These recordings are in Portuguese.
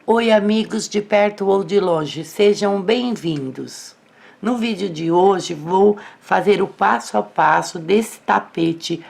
Oi, amigos de perto ou de longe, sejam bem-vindos. No vídeo de hoje vou fazer o passo a passo desse tapete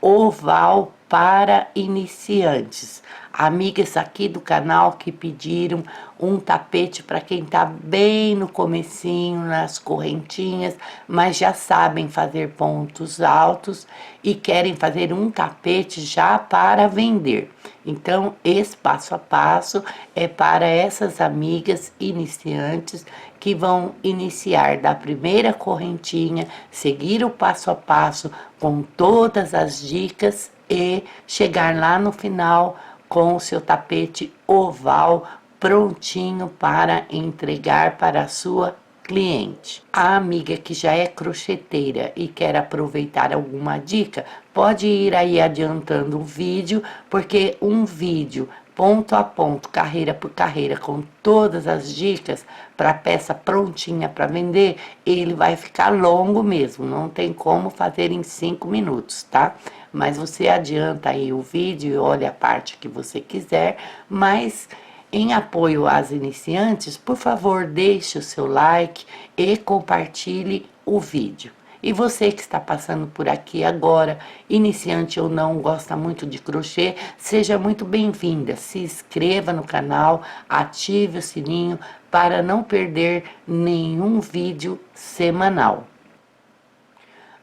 oval para iniciantes. Amigas aqui do canal que pediram um tapete para quem tá bem no comecinho, nas correntinhas, mas já sabem fazer pontos altos e querem fazer um tapete já para vender. Então, esse passo a passo é para essas amigas iniciantes que vão iniciar da primeira correntinha, seguir o passo a passo com todas as dicas e chegar lá no final com o seu tapete oval prontinho para entregar para a sua cliente. A amiga que já é crocheteira e quer aproveitar alguma dica, pode ir aí adiantando o vídeo, porque um vídeo ponto a ponto, carreira por carreira, com todas as dicas para peça prontinha para vender, ele vai ficar longo mesmo, não tem como fazer em 5 minutos, tá? Mas você adianta aí o vídeo e olha a parte que você quiser, mas em apoio às iniciantes, por favor, deixe o seu like e compartilhe o vídeo. E você que está passando por aqui agora, iniciante ou não, gosta muito de crochê, seja muito bem-vinda. Se inscreva no canal, ative o sininho para não perder nenhum vídeo semanal.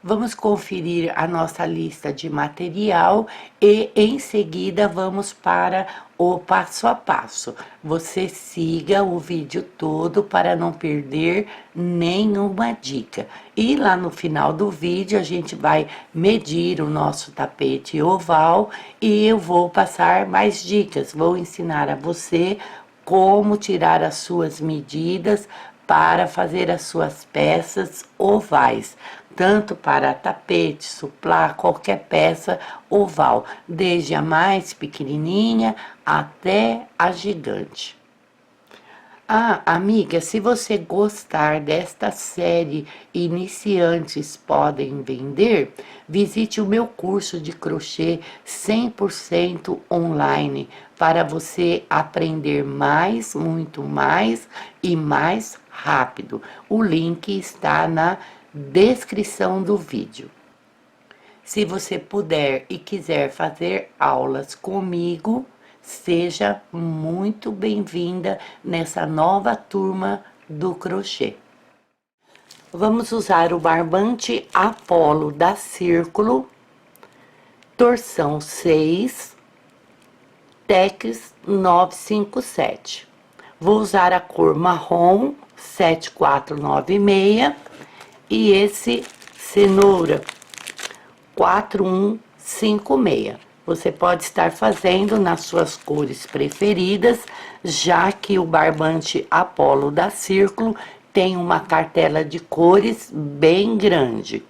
Vamos conferir a nossa lista de material e em seguida vamos para o passo a passo. Você siga o vídeo todo para não perder nenhuma dica. E lá no final do vídeo a gente vai medir o nosso tapete oval e eu vou passar mais dicas. Vou ensinar a você como tirar as suas medidas para fazer as suas peças ovais, tanto para tapete, suplá, qualquer peça oval, desde a mais pequenininha até a gigante. Ah, amiga, se você gostar desta série Iniciantes Podem Vender, visite o meu curso de crochê 100% online para você aprender mais, muito mais e mais rápido. O link está na descrição do vídeo. Se você puder e quiser fazer aulas comigo, seja muito bem-vinda nessa nova turma do crochê. Vamos usar o barbante Apollo da Círculo, torção 6, Tex 957. Vou usar a cor marrom 7496 e esse cenoura 4156. Você pode estar fazendo nas suas cores preferidas, já que o barbante Apollo da Círculo tem uma cartela de cores bem grande.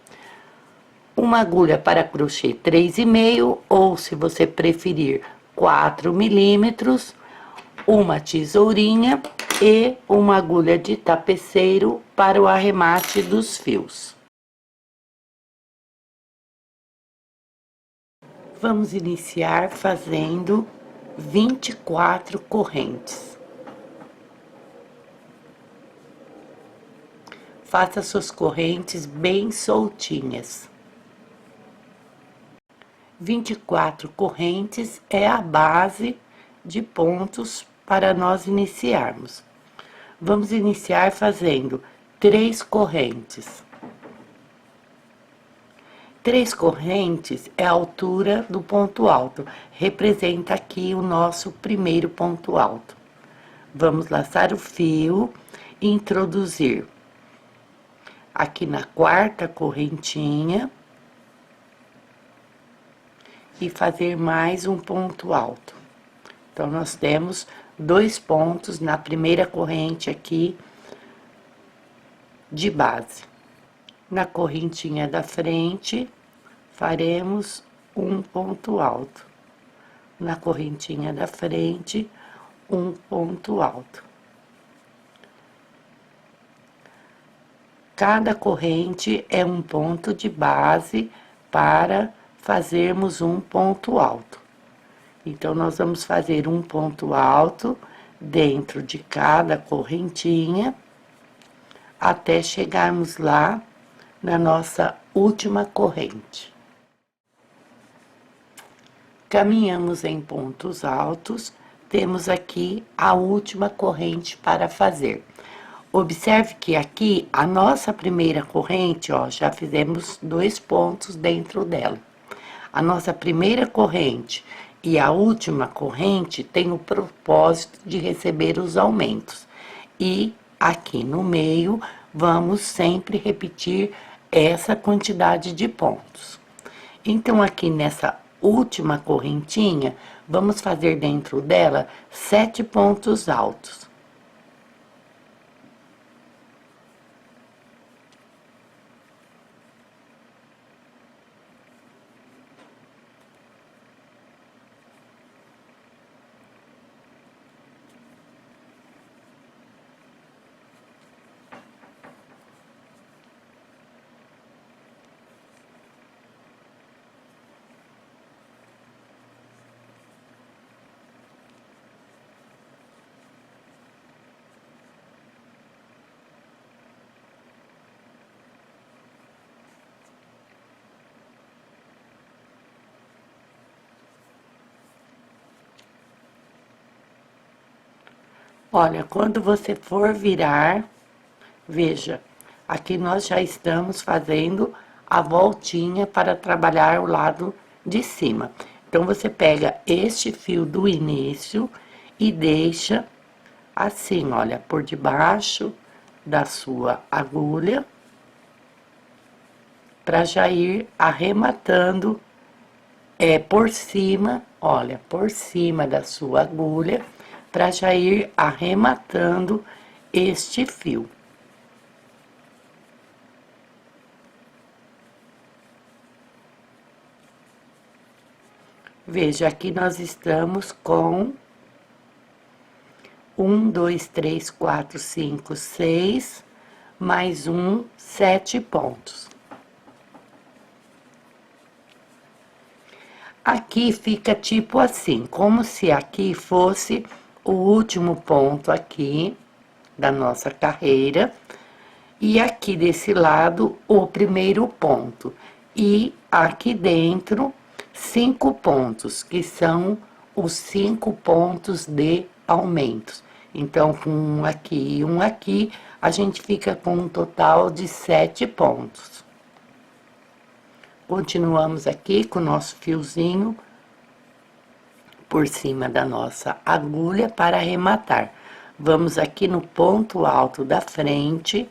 Uma agulha para crochê 3,5 ou, se você preferir, 4 milímetros, uma tesourinha e uma agulha de tapeceiro para o arremate dos fios. Vamos iniciar fazendo 24 correntes. Faça suas correntes bem soltinhas. 24 correntes é a base de pontos para nós iniciarmos. Vamos iniciar fazendo 3 correntes. 3 correntes é a altura do ponto alto, representa aqui o nosso primeiro ponto alto. Vamos laçar o fio e introduzir aqui na 4ª correntinha e fazer mais um ponto alto. Então, nós temos 2 pontos na primeira corrente aqui de base. Na correntinha da frente, faremos um ponto alto. Na correntinha da frente, um ponto alto. Cada corrente é um ponto de base para fazermos um ponto alto. Então, nós vamos fazer um ponto alto dentro de cada correntinha, até chegarmos lá na nossa última corrente. Caminhamos em pontos altos, temos aqui a última corrente para fazer. Observe que aqui a nossa primeira corrente, ó, já fizemos 2 pontos dentro dela. A nossa primeira corrente e a última corrente tem o propósito de receber os aumentos. E aqui no meio, vamos sempre repetir essa quantidade de pontos. Então, aqui nessa última correntinha, vamos fazer dentro dela 7 pontos altos. Olha, quando você for virar, veja, aqui nós já estamos fazendo a voltinha para trabalhar o lado de cima. Então, você pega este fio do início e deixa assim, olha, por debaixo da sua agulha, para já ir arrematando por cima, olha, por cima da sua agulha, para já ir arrematando este fio. Veja, aqui nós estamos com 1, 2, 3, 4, 5, 6, mais 7 pontos. Aqui fica tipo assim, como se aqui fosse o último ponto aqui da nossa carreira, e aqui desse lado o primeiro ponto, e aqui dentro 5 pontos, que são os 5 pontos de aumentos. Então, com um aqui e um aqui, a gente fica com um total de 7 pontos. Continuamos aqui com o nosso fiozinho por cima da nossa agulha para arrematar. Vamos aqui no ponto alto da frente,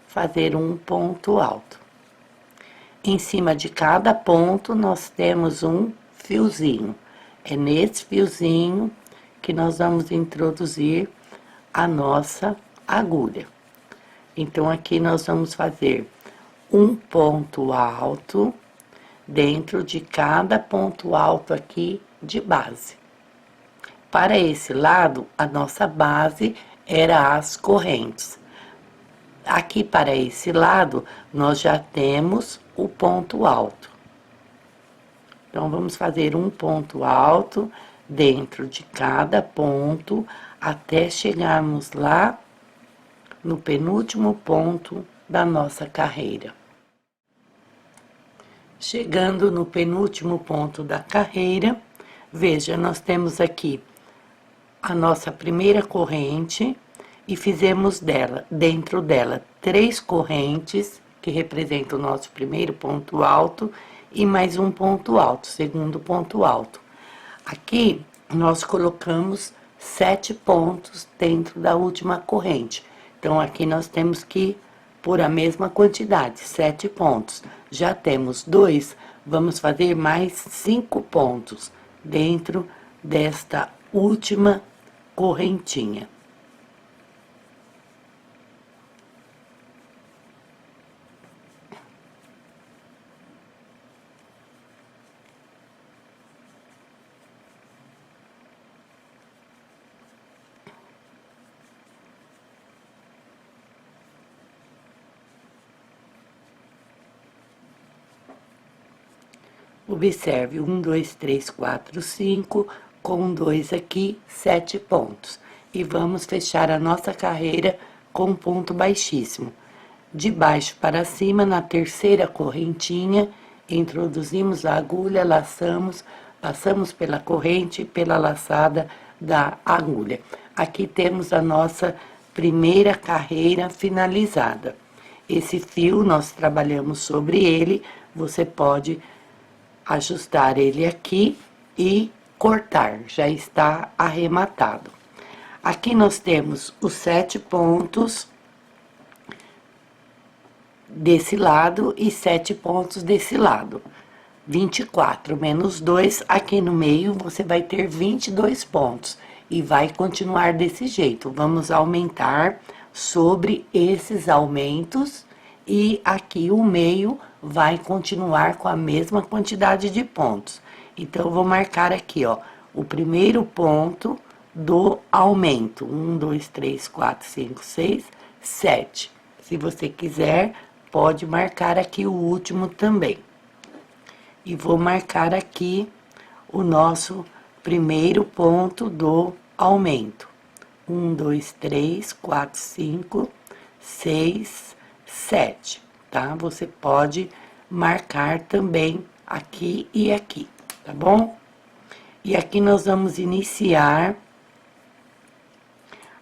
fazer um ponto alto. Em cima de cada ponto, nós temos um fiozinho. É nesse fiozinho que nós vamos introduzir a nossa agulha. Então, aqui nós vamos fazer um ponto alto dentro de cada ponto alto aqui de base. Para esse lado, a nossa base era as correntes. Aqui para esse lado, nós já temos o ponto alto. Então, vamos fazer um ponto alto dentro de cada ponto, até chegarmos lá no penúltimo ponto da nossa carreira. Chegando no penúltimo ponto da carreira, veja, nós temos aqui a nossa primeira corrente e fizemos dentro dela 3 correntes, que representam o nosso primeiro ponto alto, e mais um ponto alto, segundo ponto alto. Aqui, nós colocamos 7 pontos dentro da última corrente. Então, aqui nós temos que por a mesma quantidade, 7 pontos. Já temos 2, vamos fazer mais 5 pontos dentro desta última correntinha. Observe, 1, 2, 3, 4, 5, com 2 aqui, 7 pontos. e vamos fechar a nossa carreira com ponto baixíssimo. De baixo para cima, na terceira correntinha, introduzimos a agulha, laçamos, passamos pela corrente e pela laçada da agulha. Aqui temos a nossa primeira carreira finalizada. Esse fio nós trabalhamos sobre ele, você pode ajustar ele aqui e cortar, já está arrematado. Aqui nós temos os 7 pontos desse lado e 7 pontos desse lado. 24 menos 2, aqui no meio você vai ter 22 pontos. E vai continuar desse jeito. Vamos aumentar sobre esses aumentos. E aqui o meio vai continuar com a mesma quantidade de pontos. Então, eu vou marcar aqui, ó, o primeiro ponto do aumento. 1, 2, 3, 4, 5, 6, 7. Se você quiser, pode marcar aqui o último também. E vou marcar aqui o nosso primeiro ponto do aumento. 1, 2, 3, 4, 5, 6, 7, tá? Você pode marcar também aqui e aqui, tá bom? E aqui nós vamos iniciar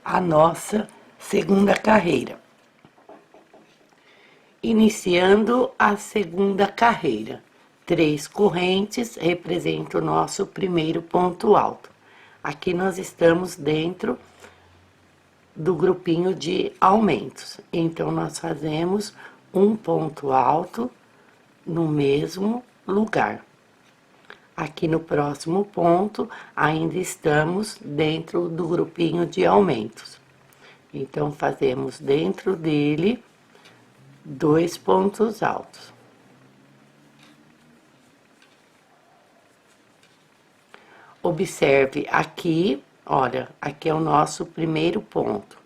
a nossa segunda carreira. Iniciando a segunda carreira. 3 correntes representam o nosso primeiro ponto alto. Aqui nós estamos dentro do grupinho de aumentos. Então, nós fazemos um ponto alto no mesmo lugar. Aqui no próximo ponto, ainda estamos dentro do grupinho de aumentos. Então, fazemos dentro dele 2 pontos altos. Observe aqui, olha, aqui é o nosso primeiro ponto.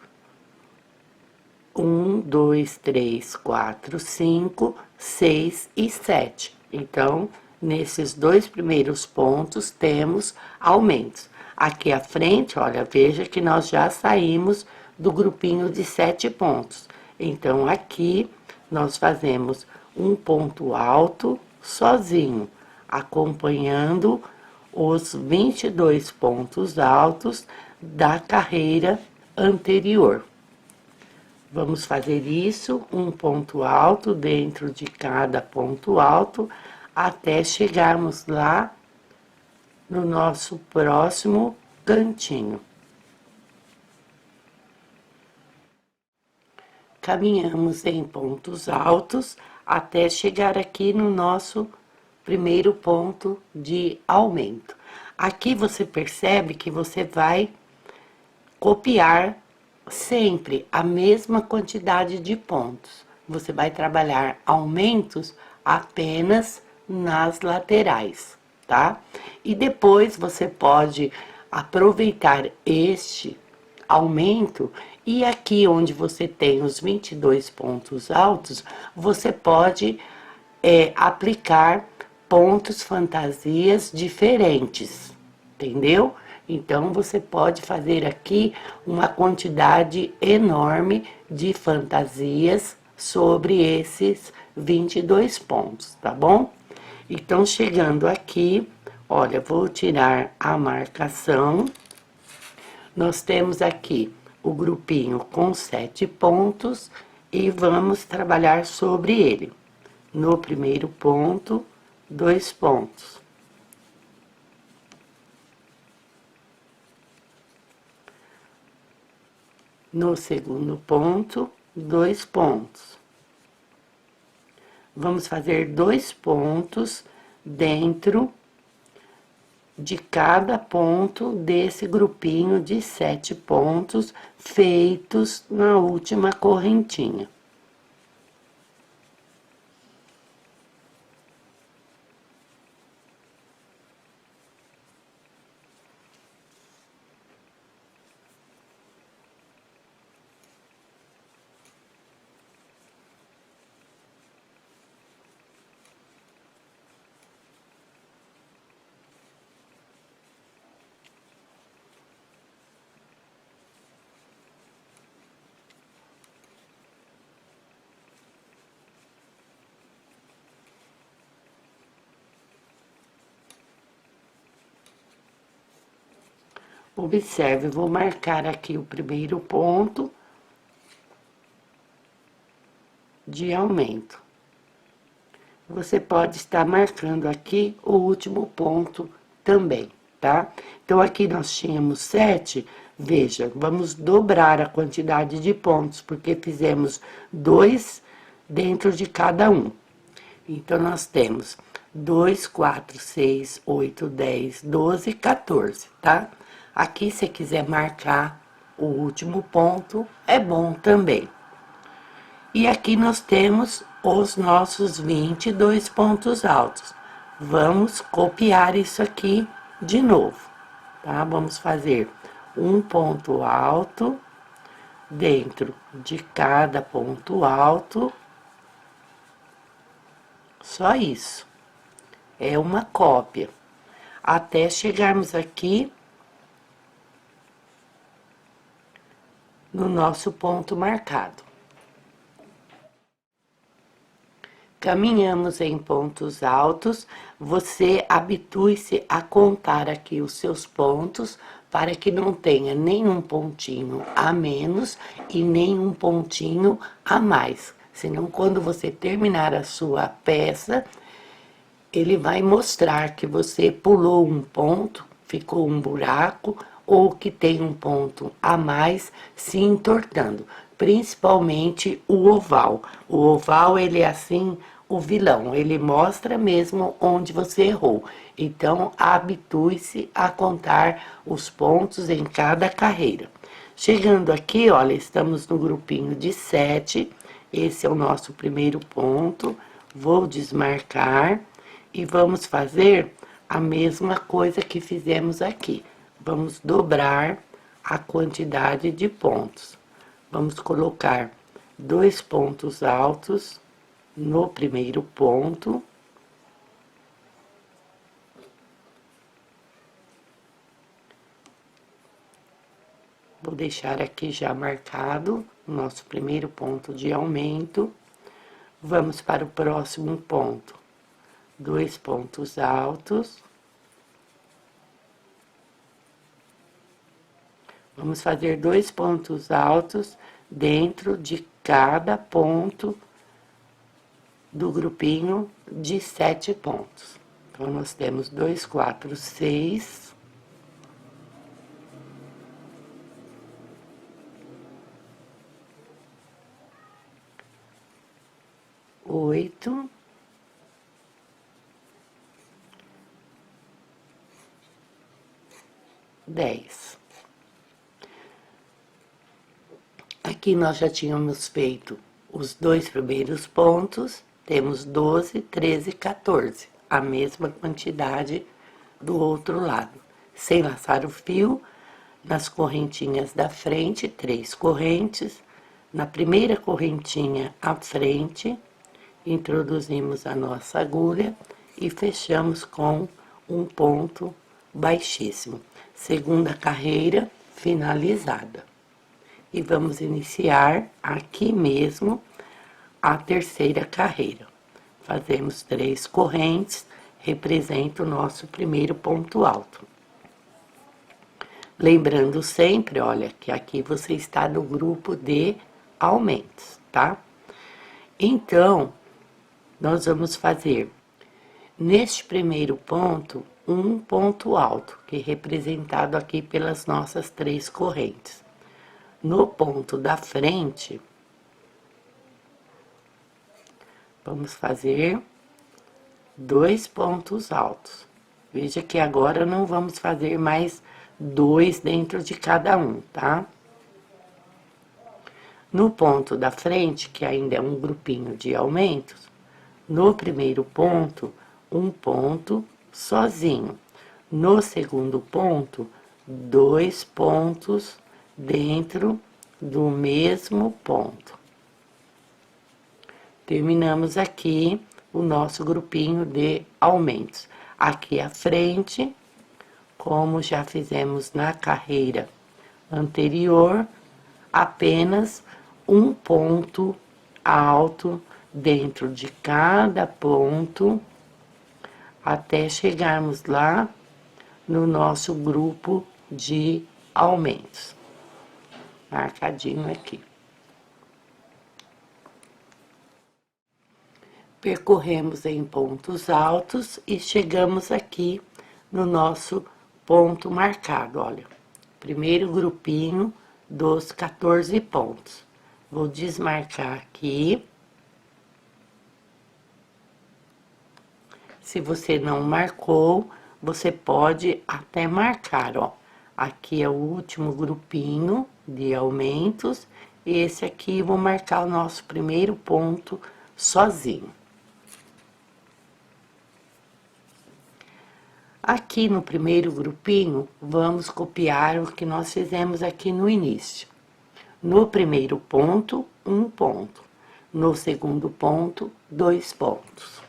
1, 2, 3, 4, 5, 6 e 7. Então, nesses 2 primeiros pontos, temos aumentos. Aqui à frente, olha, veja que nós já saímos do grupinho de 7 pontos. Então, aqui, nós fazemos um ponto alto sozinho, acompanhando os 22 pontos altos da carreira anterior. Vamos fazer isso, um ponto alto dentro de cada ponto alto, até chegarmos lá no nosso próximo cantinho. Caminhamos em pontos altos até chegar aqui no nosso primeiro ponto de aumento. Aqui você percebe que você vai copiar sempre a mesma quantidade de pontos. Você vai trabalhar aumentos apenas nas laterais, tá? E depois você pode aproveitar este aumento e aqui onde você tem os 22 pontos altos, você pode aplicar pontos fantasias diferentes, entendeu? Então, você pode fazer aqui uma quantidade enorme de fantasias sobre esses 22 pontos, tá bom? Então, chegando aqui, olha, vou tirar a marcação. Nós temos aqui o grupinho com 7 pontos e vamos trabalhar sobre ele. No primeiro ponto, 2 pontos. No segundo ponto, 2 pontos. Vamos fazer 2 pontos dentro de cada ponto desse grupinho de 7 pontos feitos na última correntinha. Observe, vou marcar aqui o primeiro ponto de aumento. Você pode estar marcando aqui o último ponto também, tá? Então, aqui nós tínhamos 7, veja, vamos dobrar a quantidade de pontos, porque fizemos 2 dentro de cada um. Então, nós temos 2, 4, 6, 8, 10, 12, 14, tá? Aqui, se quiser marcar o último ponto, é bom também. E aqui nós temos os nossos 22 pontos altos. Vamos copiar isso aqui de novo, tá? Vamos fazer um ponto alto dentro de cada ponto alto. Só isso. É uma cópia. Até chegarmos aqui no nosso ponto marcado. Caminhamos em pontos altos, você habitue-se a contar aqui os seus pontos para que não tenha nenhum pontinho a menos e nenhum pontinho a mais. Senão, quando você terminar a sua peça, ele vai mostrar que você pulou um ponto, ficou um buraco, ou que tem um ponto a mais se entortando, principalmente o oval. O oval, ele é assim, o vilão, ele mostra mesmo onde você errou. Então, habitue-se a contar os pontos em cada carreira. Chegando aqui, olha, estamos no grupinho de 7, esse é o nosso primeiro ponto, vou desmarcar e vamos fazer a mesma coisa que fizemos aqui. Vamos dobrar a quantidade de pontos. Vamos colocar 2 pontos altos no primeiro ponto. Vou deixar aqui já marcado o nosso primeiro ponto de aumento. Vamos para o próximo ponto. 2 pontos altos. Vamos fazer 2 pontos altos dentro de cada ponto do grupinho de 7 pontos. Então, nós temos 2, 4, 6. 8. 10. Aqui nós já tínhamos feito os 2 primeiros pontos, temos 12, 13, 14, a mesma quantidade do outro lado. Sem laçar o fio, nas correntinhas da frente, 3 correntes, na primeira correntinha à frente, introduzimos a nossa agulha e fechamos com um ponto baixíssimo. Segunda carreira finalizada. E vamos iniciar aqui mesmo a terceira carreira. Fazemos 3 correntes, representa o nosso primeiro ponto alto. Lembrando sempre, olha, que aqui você está no grupo de aumentos, tá? Então, nós vamos fazer, neste primeiro ponto, um ponto alto, que é representado aqui pelas nossas 3 correntes. No ponto da frente, vamos fazer 2 pontos altos. Veja que agora não vamos fazer mais 2 dentro de cada um, tá? No ponto da frente, que ainda é um grupinho de aumentos, no primeiro ponto, um ponto sozinho. No segundo ponto, 2 pontos dentro do mesmo ponto. Terminamos aqui o nosso grupinho de aumentos. Aqui à frente, como já fizemos na carreira anterior, apenas um ponto alto dentro de cada ponto, até chegarmos lá no nosso grupo de aumentos. Marcadinho aqui. Percorremos em pontos altos e chegamos aqui no nosso ponto marcado, olha. Primeiro grupinho dos 14 pontos. Vou desmarcar aqui. Se você não marcou, você pode até marcar, ó. Aqui é o último grupinho de aumentos. E esse aqui, vou marcar o nosso primeiro ponto sozinho. Aqui no primeiro grupinho, vamos copiar o que nós fizemos aqui no início. No primeiro ponto, 1 ponto. No segundo ponto, 2 pontos.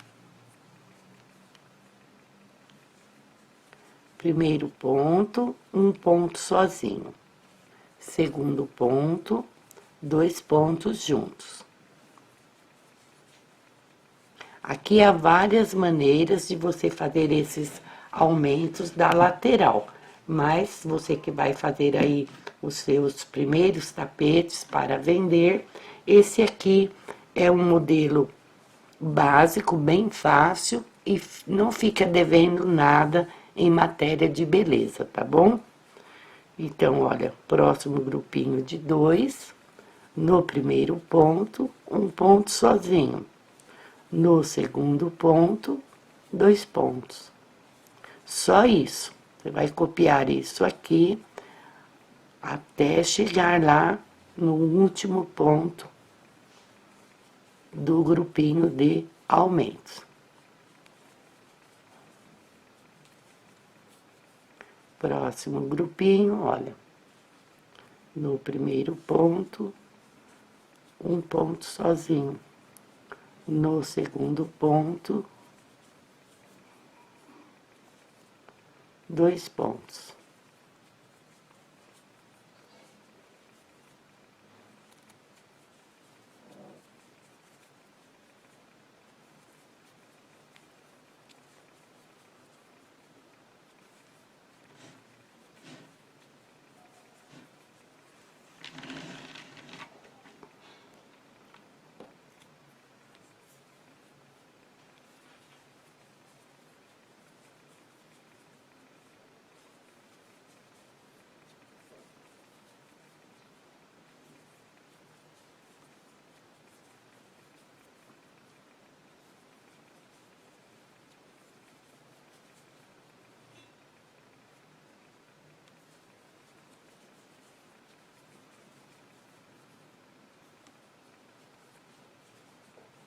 Primeiro ponto, 1 ponto sozinho. Segundo ponto, 2 pontos juntos. Aqui há várias maneiras de você fazer esses aumentos da lateral, mas você que vai fazer aí os seus primeiros tapetes para vender, esse aqui é um modelo básico, bem fácil e não fica devendo nada em matéria de beleza, tá bom? Então, olha, próximo grupinho de 2, no primeiro ponto, 1 ponto sozinho. No segundo ponto, 2 pontos. Só isso. Você vai copiar isso aqui até chegar lá no último ponto do grupinho de aumentos. Próximo grupinho, olha. No primeiro ponto, 1 ponto sozinho. No segundo ponto, 2 pontos.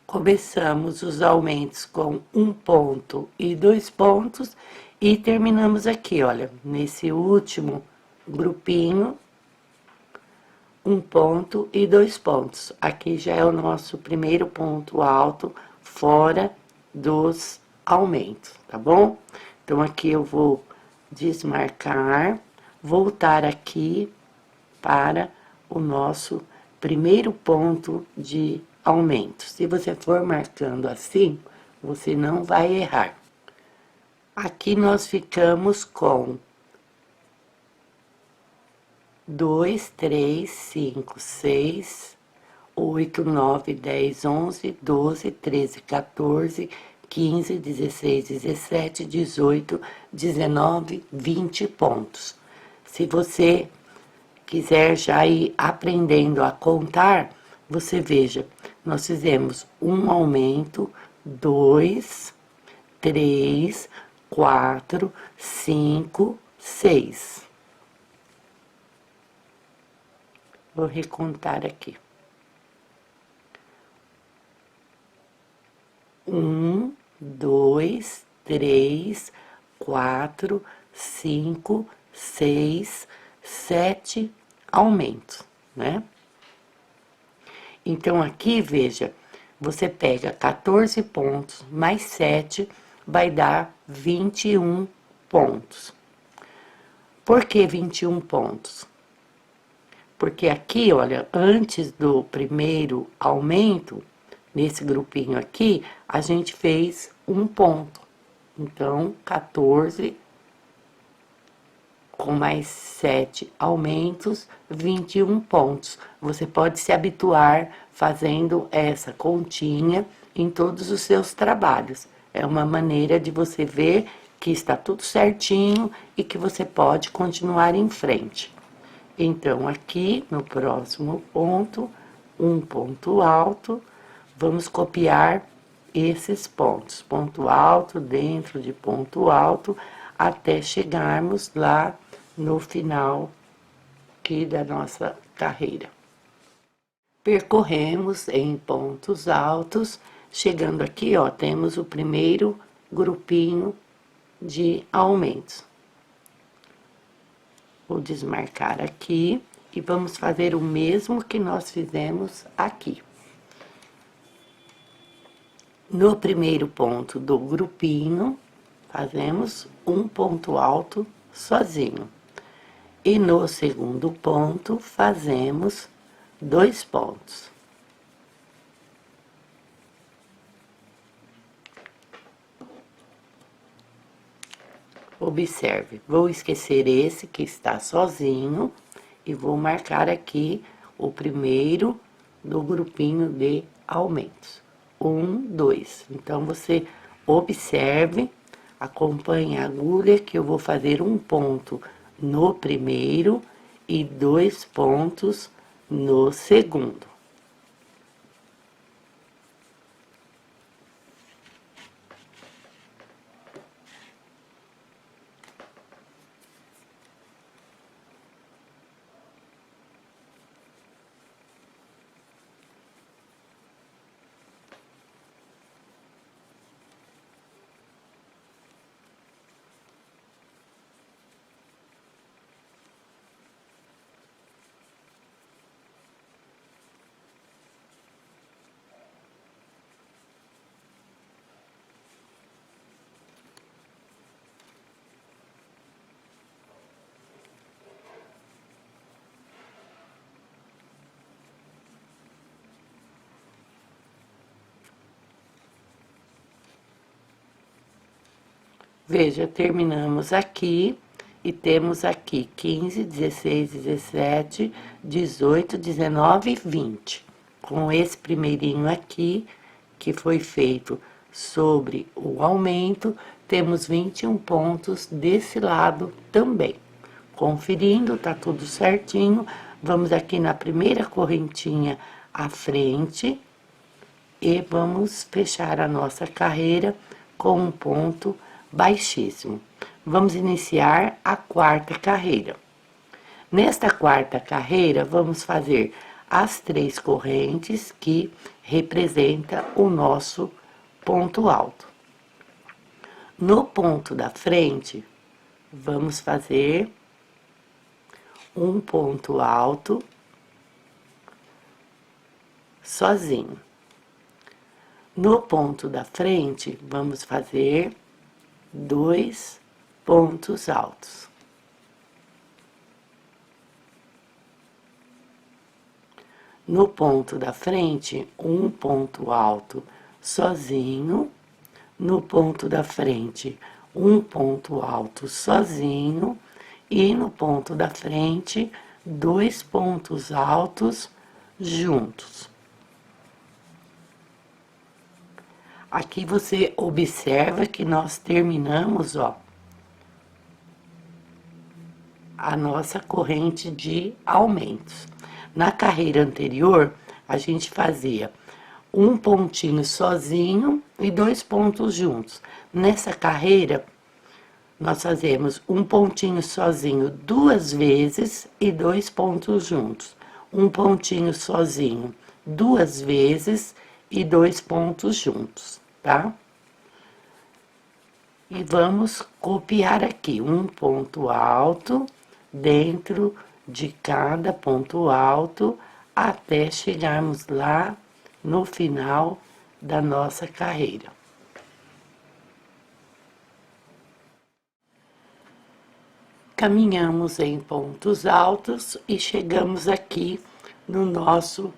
Começamos os aumentos com 1 ponto e 2 pontos e terminamos aqui, olha, nesse último grupinho, 1 ponto e 2 pontos. Aqui já é o nosso primeiro ponto alto fora dos aumentos, tá bom? Então, aqui eu vou desmarcar, voltar aqui para o nosso primeiro ponto de aumento. Se você for marcando assim, você não vai errar. Aqui nós ficamos com 2, 3, 5, 6, 8, 9, 10, 11, 12, 13, 14, 15, 16, 17, 18, 19, 20 pontos. Se você quiser já ir aprendendo a contar, você veja, nós fizemos um aumento, 2, 3, 4, 5, 6. Vou recontar aqui. 1, 2, 3, 4, 5, 6, 7 aumentos, né? Então, aqui, veja, você pega 14 pontos mais 7, vai dar 21 pontos. Por que 21 pontos? Porque aqui, olha, antes do primeiro aumento, nesse grupinho aqui, a gente fez 1 ponto. Então, 14 com mais 7 aumentos, 21 pontos. Você pode se habituar fazendo essa continha em todos os seus trabalhos. É uma maneira de você ver que está tudo certinho e que você pode continuar em frente. Então, aqui no próximo ponto, um ponto alto, vamos copiar esses pontos. Ponto alto dentro de ponto alto, até chegarmos lá no final aqui da nossa carreira. Percorremos em pontos altos, chegando aqui, ó, temos o primeiro grupinho de aumentos. Vou desmarcar aqui e vamos fazer o mesmo que nós fizemos aqui. No primeiro ponto do grupinho, fazemos um ponto alto sozinho. E no segundo ponto, fazemos 2 pontos. Observe, vou esquecer esse que está sozinho e vou marcar aqui o primeiro do grupinho de aumentos. 1, 2. Então, você observe, acompanhe a agulha que eu vou fazer um ponto no primeiro e 2 pontos no segundo. Veja, terminamos aqui e temos aqui 15, 16, 17, 18, 19 e 20. Com esse primeirinho aqui, que foi feito sobre o aumento, temos 21 pontos desse lado também. Conferindo, tá tudo certinho. Vamos aqui na primeira correntinha à frente e vamos fechar a nossa carreira com um ponto baixíssimo. Vamos iniciar a quarta carreira. Nesta quarta carreira, vamos fazer as 3 correntes que representa o nosso ponto alto. No ponto da frente, vamos fazer um ponto alto sozinho. No ponto da frente, vamos fazer 2 pontos altos. No ponto da frente, um ponto alto sozinho. No ponto da frente, um ponto alto sozinho. E no ponto da frente, 2 pontos altos juntos. Aqui você observa que nós terminamos, ó, a nossa corrente de aumentos. Na carreira anterior, a gente fazia um pontinho sozinho e 2 pontos juntos. Nessa carreira, nós fazemos um pontinho sozinho 2 vezes e 2 pontos juntos. Um pontinho sozinho 2 vezes e 2 pontos juntos, tá? E vamos copiar aqui um ponto alto dentro de cada ponto alto até chegarmos lá no final da nossa carreira. Caminhamos em pontos altos e chegamos aqui no nosso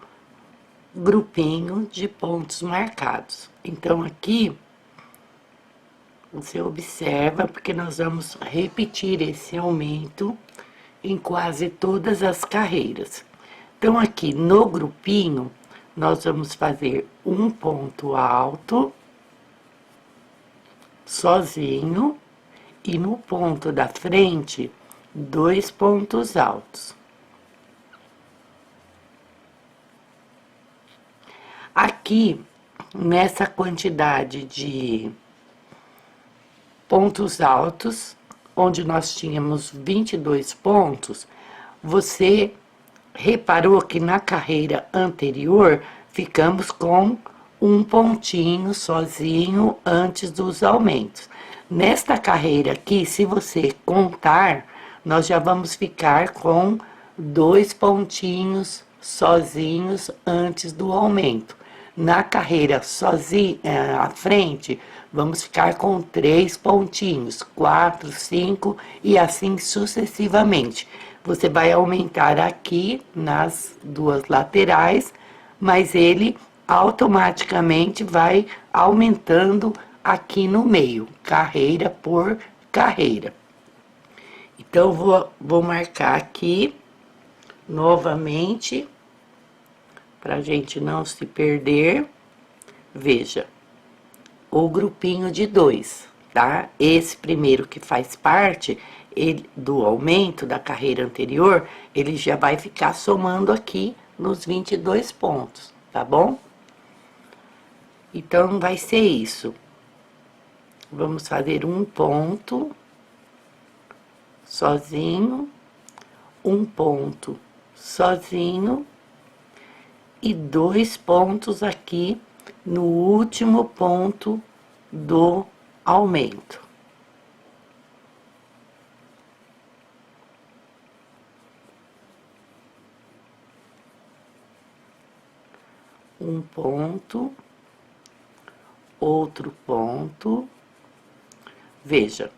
grupinho de pontos marcados. Então, aqui, Você observa, porque nós vamos repetir esse aumento em quase todas as carreiras. Então, aqui no grupinho, nós vamos fazer um ponto alto, sozinho, e no ponto da frente, 2 pontos altos. Aqui, nessa quantidade de pontos altos, onde nós tínhamos 22 pontos, você reparou que na carreira anterior ficamos com um pontinho sozinho antes dos aumentos. Nesta carreira aqui, se você contar, nós já vamos ficar com 2 pontinhos sozinhos antes do aumento. Na carreira sozinha, à frente, vamos ficar com 3 pontinhos, 4, 5 e assim sucessivamente. Você vai aumentar aqui nas duas laterais, mas ele automaticamente vai aumentando aqui no meio, carreira por carreira. Então, vou marcar aqui novamente, pra gente não se perder. Veja, o grupinho de 2, tá? Esse primeiro que faz parte do aumento da carreira anterior, ele já vai ficar somando aqui nos 22 pontos, tá bom? Então, vai ser isso. Vamos fazer um ponto sozinho, um ponto sozinho e 2 pontos aqui no último ponto do aumento. Um ponto, outro ponto. Veja,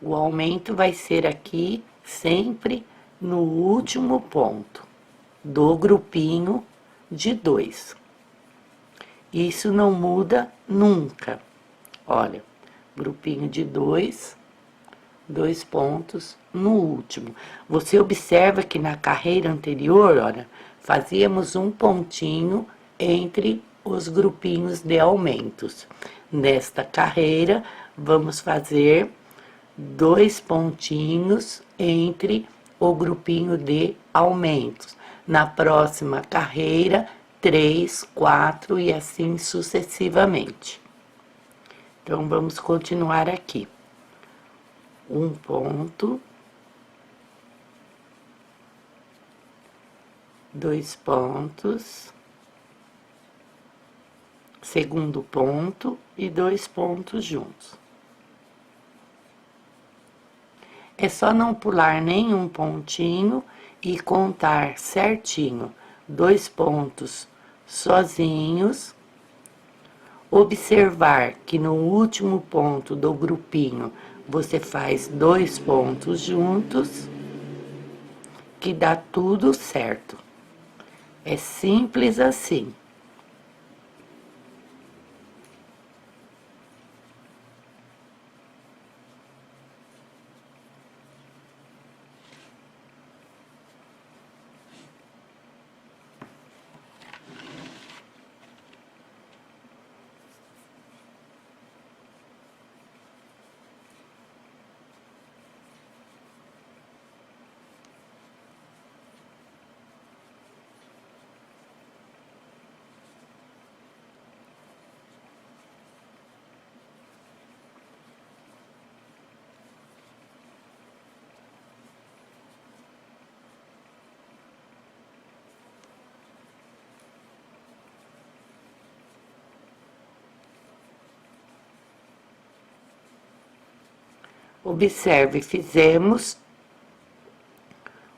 o aumento vai ser aqui sempre no último ponto do grupinho de 2. Isso não muda nunca. Olha, grupinho de 2, 2 pontos no último. Você observa que na carreira anterior, olha, fazíamos um pontinho entre os grupinhos de aumentos. Nesta carreira, vamos fazer 2 pontinhos entre o grupinho de aumentos. Na próxima carreira, 3, 4 e assim sucessivamente. Então, vamos continuar aqui. Um ponto, 2 pontos, segundo ponto e 2 pontos juntos. É só não pular nenhum pontinho e contar certinho 2 pontos sozinhos. Observar que no último ponto do grupinho você faz 2 pontos juntos, que dá tudo certo. É simples assim. Observe, fizemos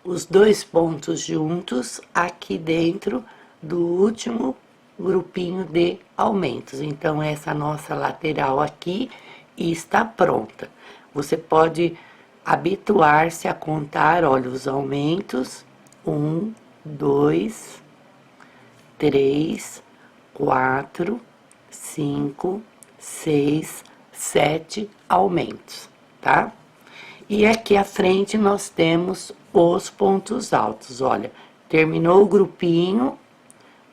os 2 pontos juntos aqui dentro do último grupinho de aumentos. Então, essa nossa lateral aqui está pronta. Você pode habituar-se a contar, olha, os aumentos: 1, 2, 3, 4, 5, 6, 7 aumentos, tá? E aqui à frente nós temos os pontos altos, olha, terminou o grupinho,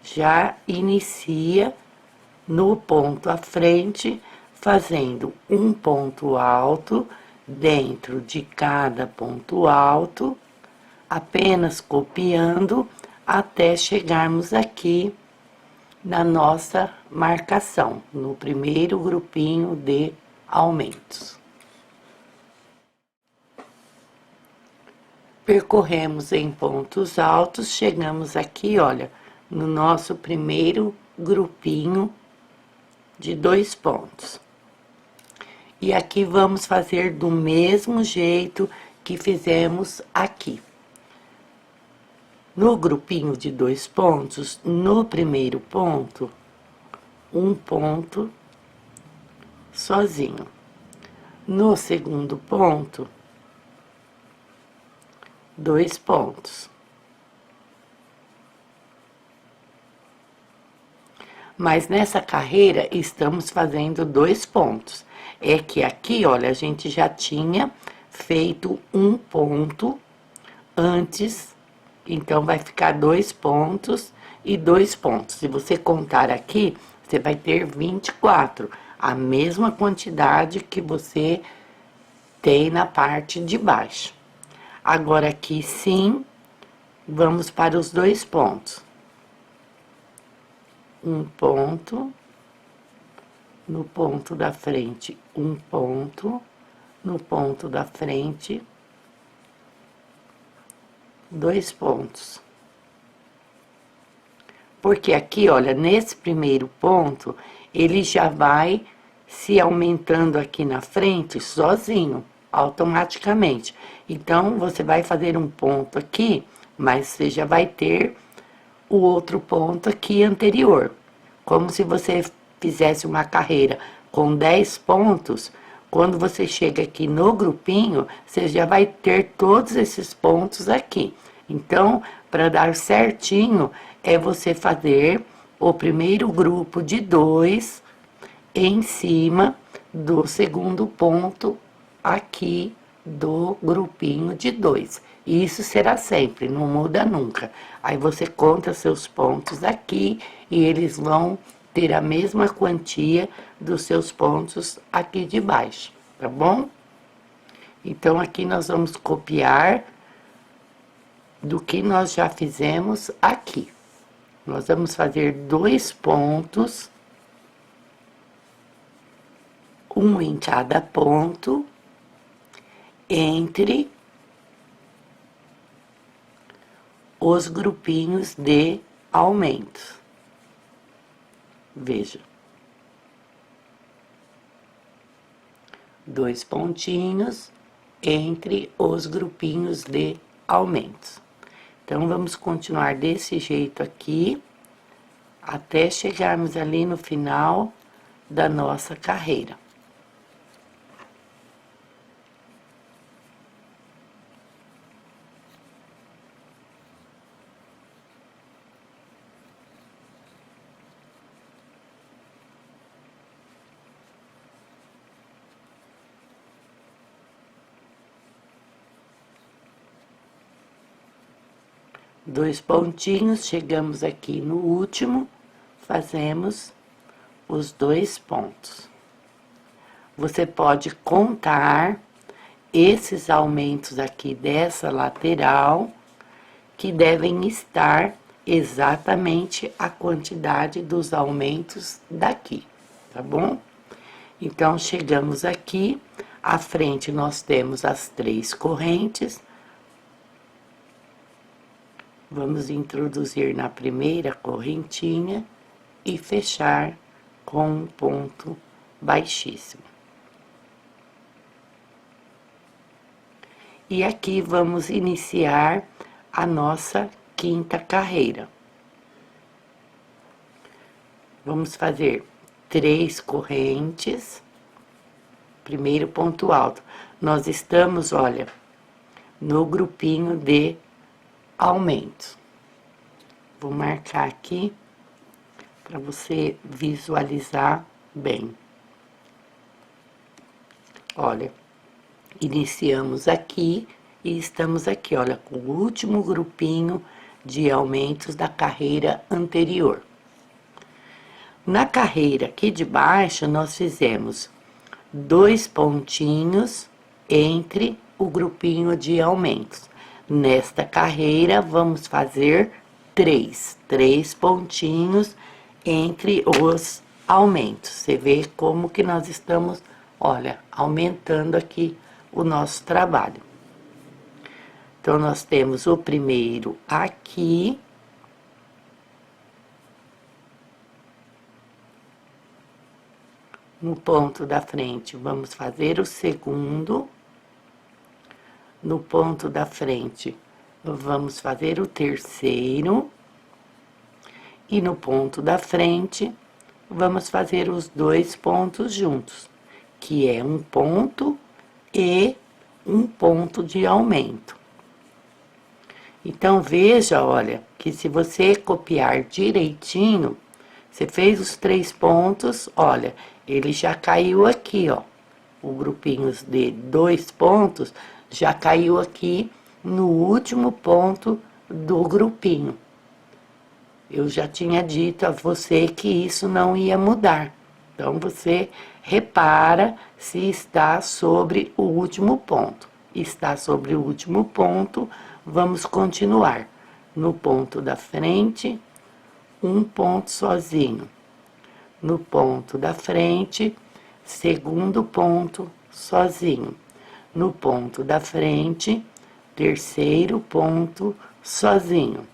já inicia no ponto à frente, fazendo um ponto alto dentro de cada ponto alto, apenas copiando até chegarmos aqui na nossa marcação, no primeiro grupinho de aumentos. Percorremos em pontos altos, chegamos aqui, olha, no nosso primeiro grupinho de 2 pontos. E aqui vamos fazer do mesmo jeito que fizemos aqui. No grupinho de 2 pontos, no primeiro ponto, um ponto sozinho. No segundo ponto, 2 pontos. Mas nessa carreira estamos fazendo 2 pontos. É que aqui, olha, a gente já tinha feito um ponto antes, então vai ficar 2 pontos e 2 pontos. Se você contar aqui, você vai ter 24, a mesma quantidade que você tem na parte de baixo. Agora aqui sim, vamos para os 2 pontos. Um ponto, no ponto da frente, um ponto, no ponto da frente, 2 pontos. Porque aqui, olha, nesse primeiro ponto, ele já vai se aumentando aqui na frente sozinho, automaticamente. Então, você vai fazer um ponto aqui, mas você já vai ter o outro ponto aqui anterior. Como se você fizesse uma carreira com 10 pontos, quando você chega aqui no grupinho, você já vai ter todos esses pontos aqui. Então, para dar certinho, é você fazer o primeiro grupo de 2 em cima do segundo ponto aqui do grupinho de 2. E isso será sempre, não muda nunca. Aí você conta seus pontos aqui e eles vão ter a mesma quantia dos seus pontos aqui de baixo, tá bom? Então, aqui nós vamos copiar do que nós já fizemos aqui. Nós vamos fazer 2 pontos, um em cada ponto, entre os grupinhos de aumentos. Veja. 2 pontinhos entre os grupinhos de aumentos. Então, vamos continuar desse jeito aqui, até chegarmos ali no final da nossa carreira. Dois pontinhos, chegamos aqui no último, fazemos os 2 pontos. Você pode contar esses aumentos aqui dessa lateral, que devem estar exatamente a quantidade dos aumentos daqui, tá bom? Então, chegamos aqui, à frente nós temos as 3 correntes. Vamos introduzir na primeira correntinha e fechar com um ponto baixíssimo. E aqui vamos iniciar a nossa 5ª carreira. Vamos fazer 3 correntes, primeiro ponto alto. Nós estamos, olha, no grupinho de aumentos. Vou marcar aqui para você visualizar bem. Olha, iniciamos aqui e estamos aqui, olha, com o último grupinho de aumentos da carreira anterior. Na carreira aqui de baixo, nós fizemos 2 pontinhos entre o grupinho de aumentos. Nesta carreira, vamos fazer 3 pontinhos entre os aumentos. Você vê como que nós estamos, olha, aumentando aqui o nosso trabalho. Então, nós temos o primeiro aqui. No ponto da frente, vamos fazer o segundo. No ponto da frente, vamos fazer o terceiro. E no ponto da frente, vamos fazer os 2 pontos juntos, que é um ponto e um ponto de aumento. Então, veja, olha, que se você copiar direitinho, você fez os 3 pontos, olha, ele já caiu aqui, ó. O grupinho de 2 pontos já caiu aqui no último ponto do grupinho. Eu já tinha dito a você que isso não ia mudar. Então, você repara se está sobre o último ponto. Está sobre o último ponto, vamos continuar. No ponto da frente, um ponto sozinho. No ponto da frente, segundo ponto sozinho. No ponto da frente, terceiro ponto sozinho.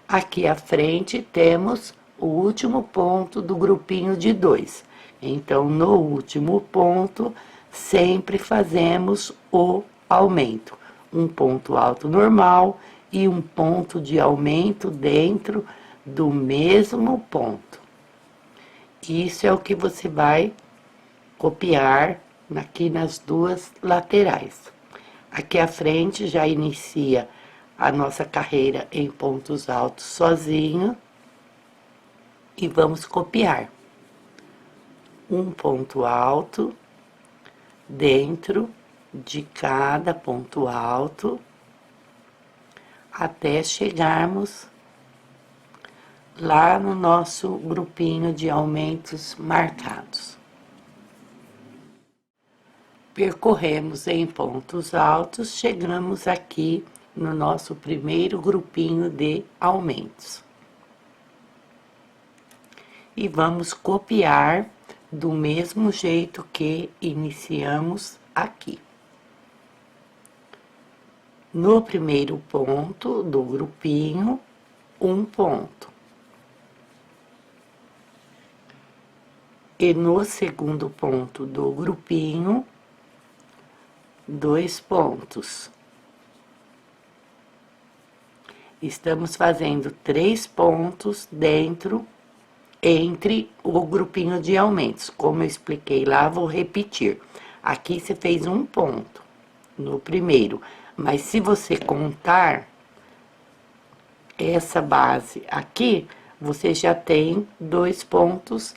Aqui à frente temos o último ponto do grupinho de 2. Então, no último ponto, sempre fazemos o aumento. Um ponto alto normal e um ponto de aumento dentro do mesmo ponto. Isso é o que você vai copiar aqui nas duas laterais. Aqui à frente já inicia a nossa carreira em pontos altos sozinho e vamos copiar um ponto alto dentro de cada ponto alto até chegarmos lá no nosso grupinho de aumentos marcados. Percorremos em pontos altos, chegamos aqui no nosso primeiro grupinho de aumentos. E vamos copiar do mesmo jeito que iniciamos aqui. No primeiro ponto do grupinho, um ponto. E no segundo ponto do grupinho, 2 pontos. Estamos fazendo 3 pontos entre o grupinho de aumentos. Como eu expliquei lá, vou repetir. Aqui você fez um ponto no primeiro, mas se você contar essa base aqui, você já tem 2 pontos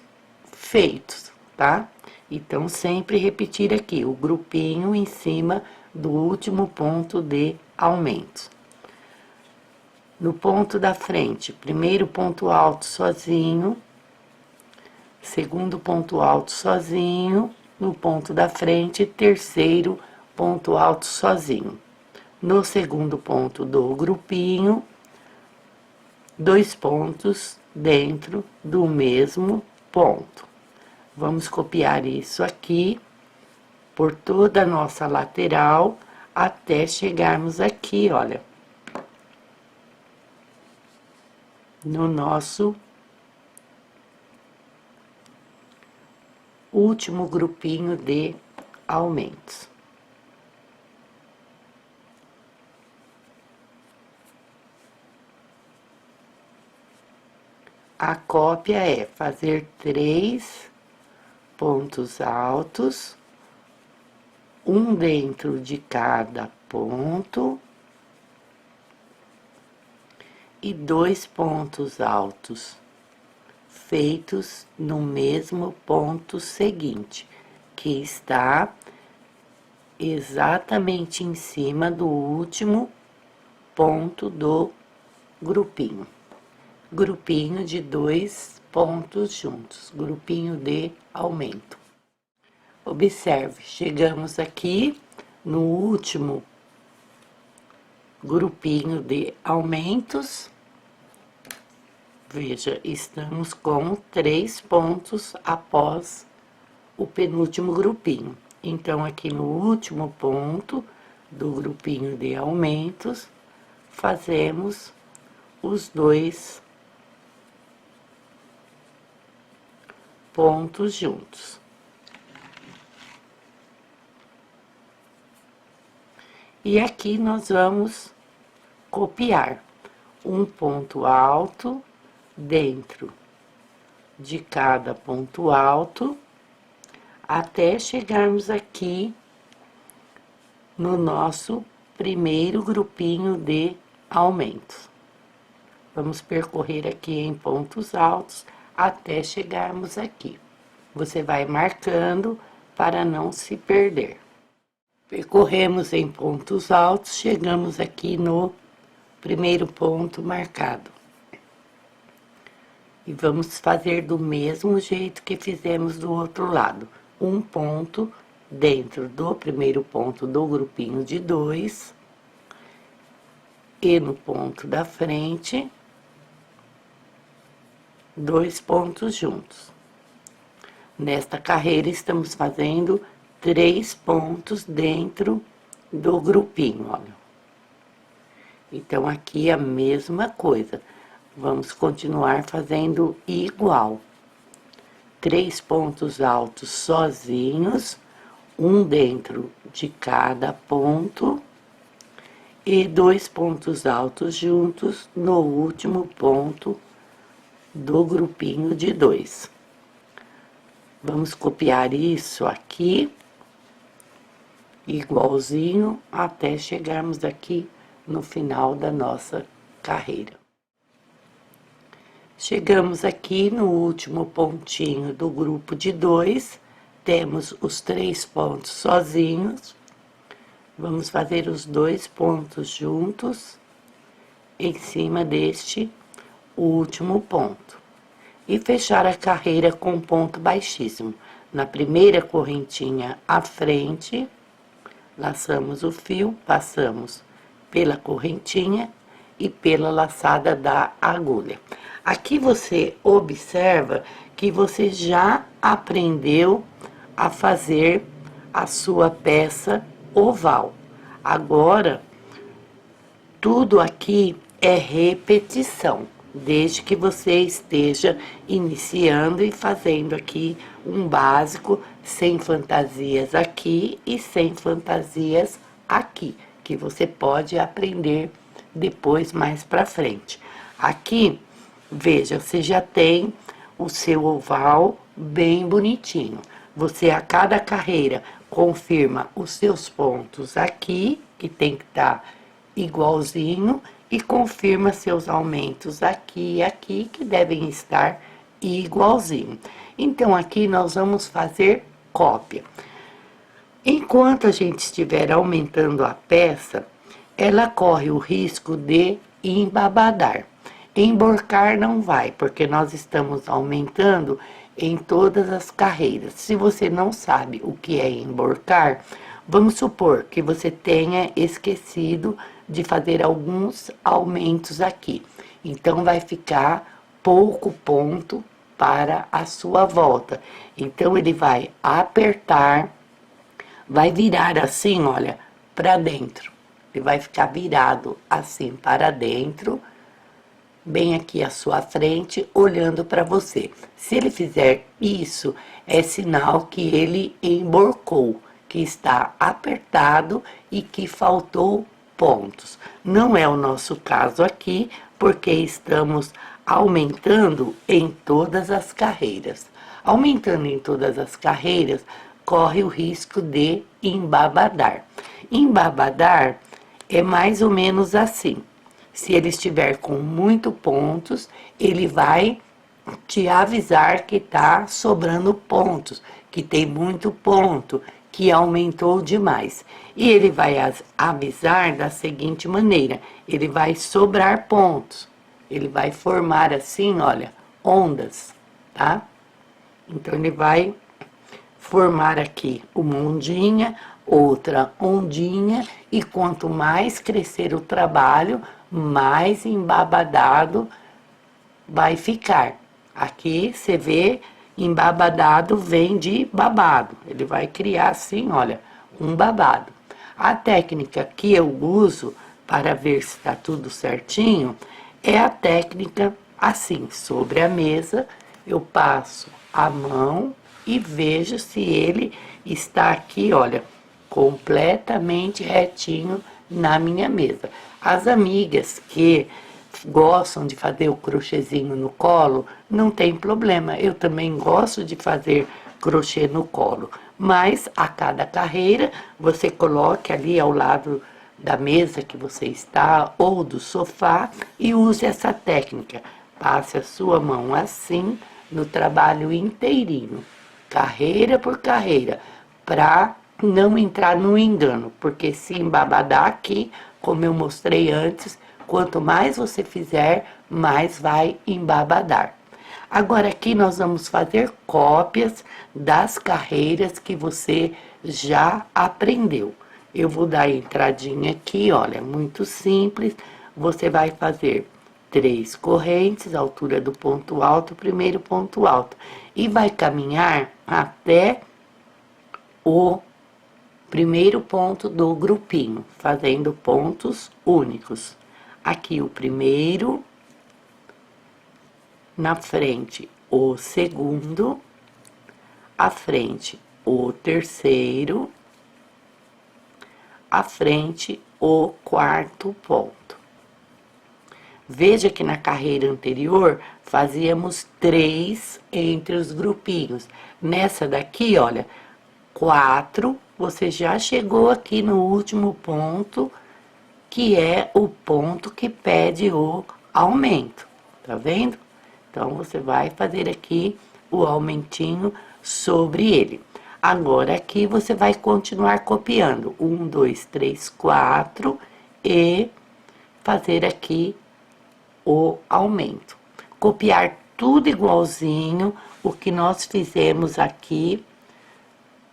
feitos, tá? Então, sempre repetir aqui o grupinho em cima do último ponto de aumentos. No ponto da frente, primeiro ponto alto sozinho, segundo ponto alto sozinho, no ponto da frente, terceiro ponto alto sozinho. No segundo ponto do grupinho, 2 pontos dentro do mesmo ponto. Vamos copiar isso aqui por toda a nossa lateral até chegarmos aqui, olha, no nosso último grupinho de aumentos. A cópia é fazer 3 pontos altos, um dentro de cada ponto e 2 pontos altos feitos no mesmo ponto seguinte, que está exatamente em cima do último ponto do grupinho. Grupinho de 2 pontos juntos, grupinho de aumento. Observe, chegamos aqui no último grupinho de aumentos. Veja, estamos com 3 pontos após o penúltimo grupinho. Então, aqui no último ponto do grupinho de aumentos, fazemos os 2 pontos juntos. E aqui nós vamos copiar um ponto alto dentro de cada ponto alto, até chegarmos aqui no nosso primeiro grupinho de aumentos. Vamos percorrer aqui em pontos altos até chegarmos aqui. Você vai marcando para não se perder. Percorremos em pontos altos, chegamos aqui no primeiro ponto marcado. E vamos fazer do mesmo jeito que fizemos do outro lado. Um ponto dentro do primeiro ponto do grupinho de 2. E no ponto da frente, 2 pontos juntos. Nesta carreira, estamos fazendo 3 pontos dentro do grupinho, olha. Então, aqui a mesma coisa. Vamos continuar fazendo igual. 3 pontos altos sozinhos, um dentro de cada ponto, e 2 pontos altos juntos no último ponto do grupinho de 2. Vamos copiar isso aqui, igualzinho, até chegarmos aqui no final da nossa carreira. Chegamos aqui no último pontinho do grupo de 2, temos os 3 pontos sozinhos, vamos fazer os 2 pontos juntos em cima deste último ponto. E fechar a carreira com um ponto baixíssimo. Na primeira correntinha à frente, laçamos o fio, passamos pela correntinha e pela laçada da agulha. Aqui você observa que você já aprendeu a fazer a sua peça oval. Agora, tudo aqui é repetição, desde que você esteja iniciando e fazendo aqui um básico, sem fantasias aqui e sem fantasias aqui, que você pode aprender depois mais pra frente. Aqui, veja, você já tem o seu oval bem bonitinho. Você, a cada carreira, confirma os seus pontos aqui, que tem que estar igualzinho, e confirma seus aumentos aqui e aqui, que devem estar igualzinho. Então, aqui nós vamos fazer cópia. Enquanto a gente estiver aumentando a peça, ela corre o risco de embabadar. Emborcar não vai, porque nós estamos aumentando em todas as carreiras. Se você não sabe o que é emborcar, vamos supor que você tenha esquecido de fazer alguns aumentos aqui. Então, vai ficar pouco ponto para a sua volta. Então, ele vai apertar, vai virar assim, olha, para dentro. Ele vai ficar virado assim para dentro, bem aqui à sua frente, olhando para você. Se ele fizer isso, é sinal que ele emborcou, que está apertado e que faltou pontos. Não é o nosso caso aqui, porque estamos aumentando em todas as carreiras. Aumentando em todas as carreiras, corre o risco de embabadar. Embabadar é mais ou menos assim. Se ele estiver com muito pontos, ele vai te avisar que tá sobrando pontos, que tem muito ponto, que aumentou demais. E ele vai avisar da seguinte maneira: ele vai sobrar pontos, ele vai formar assim, olha, ondas, tá? Então ele vai formar aqui uma ondinha, outra ondinha, e quanto mais crescer o trabalho, mais embabadado vai ficar. Aqui você vê, embabadado vem de babado. Ele vai criar assim, olha, um babado. A técnica que eu uso para ver se está tudo certinho é a técnica assim, sobre a mesa, eu passo a mão e vejo se ele está aqui, olha, completamente retinho na minha mesa. As amigas que gostam de fazer o crochêzinho no colo, não tem problema. Eu também gosto de fazer crochê no colo, mas a cada carreira você coloque ali ao lado da mesa que você está ou do sofá e use essa técnica. Passe a sua mão assim no trabalho inteirinho, carreira por carreira, para não entrar no engano, porque se embabadar aqui, como eu mostrei antes, quanto mais você fizer, mais vai embabadar. Agora aqui nós vamos fazer cópias das carreiras que você já aprendeu. Eu vou dar a entradinha aqui, olha, muito simples. Você vai fazer 3 correntes, altura do ponto alto, primeiro ponto alto, e vai caminhar até o primeiro ponto do grupinho, fazendo pontos únicos. Aqui o primeiro, na frente o segundo, à frente o terceiro, à frente o quarto ponto. Veja que na carreira anterior fazíamos 3 entre os grupinhos. Nessa daqui, olha, 4, você já chegou aqui no último ponto, que é o ponto que pede o aumento, tá vendo? Então, você vai fazer aqui o aumentinho sobre ele. Agora, aqui você vai continuar copiando. 1, 2, 3, 4 e fazer aqui o aumento. Copiar tudo igualzinho o que nós fizemos aqui.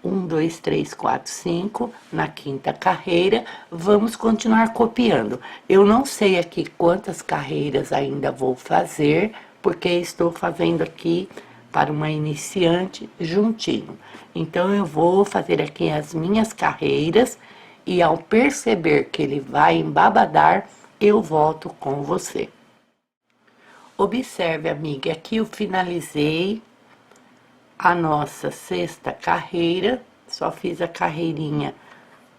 1, 2, 3, 4, 5, na quinta carreira, vamos continuar copiando. Eu não sei aqui quantas carreiras ainda vou fazer, porque estou fazendo aqui para uma iniciante juntinho. Então, eu vou fazer aqui as minhas carreiras e ao perceber que ele vai embabadar, eu volto com você. Observe, amiga, aqui eu finalizei a nossa 6ª carreira, só fiz a carreirinha